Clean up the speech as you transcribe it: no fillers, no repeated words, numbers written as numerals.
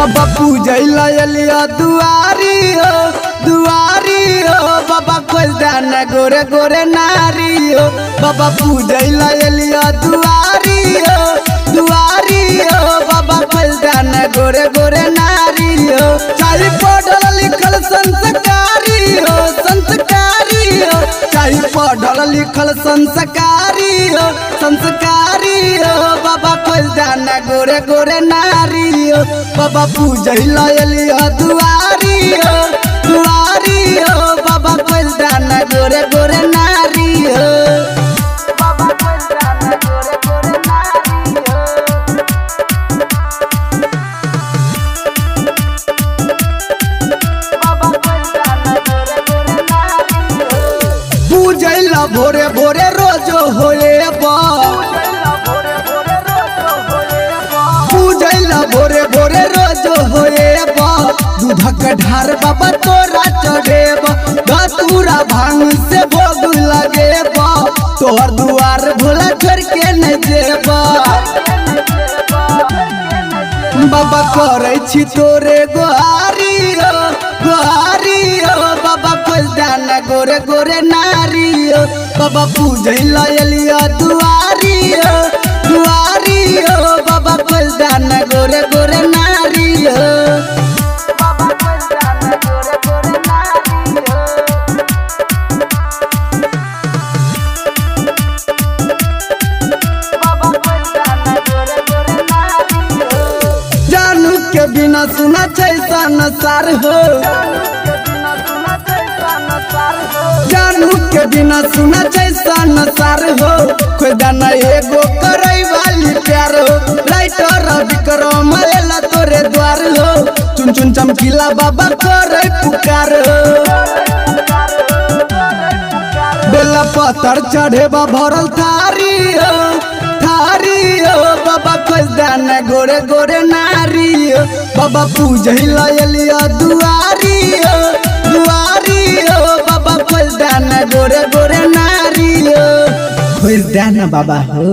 बाबा पूजैला एलिया दुआरी हो बाबा खोल दाना गोरे गोरे नारी हो बाबा पूजैला एलिया दुआरी हो बाबा खोल दाना गोरे गोरे नारी हो चाहे पढ़ल लिखल संस्कारी हो चाहे पढ़ल लिखल संस्कारी हो बाबा खोल दाना गोरे गोरे नारी हो बाबा पूजैला एलिया दुआरी हो बाबा खोल दाना गोरे गोरे नारी हो बाबा खोल दाना गोरे गोरे नारी हो बाबा खोल दाना गोरे गोरे नारी हो पूजैला भोरे भोरे रोजो होए पूजैला भोरे भोरे रोज होए दूधक ढार बाबा तोरा चढ़ेब धतूरा भांग से भोग लगेब तोहर दुआर भोला छोड़ के नहीं देब बाबा करे छी तोरे गोहारी हो बाबा खोल दाना गोरे गोरे नारी हो बाबा पूजैला एलिया दुआरी हो बाबा खोल दाना गोरे गोरे नारी हो बाबा खोल दाना गोरे गोरे नारी हो बाबा खोल दाना गोरे गोरे नारी हो जानू के बिना सुना छै संसार हो जानू के बिना सुना छै संसार हो कोई दाना एगो करे वाली प्यार हो राइटर विक्रम एला तोरे द्वार हो चुन चुन चमकीला बाबा करे पुकार हो बेला पत्थर चढ़े भरल थारी हो बाबा खोल दाना गोरे गोरे नारी हो बाबा पूजैला एलिया दुआरी हो बाबा खोल दाना गोरे गोरे नारी हो खोल दाना बाबा हो।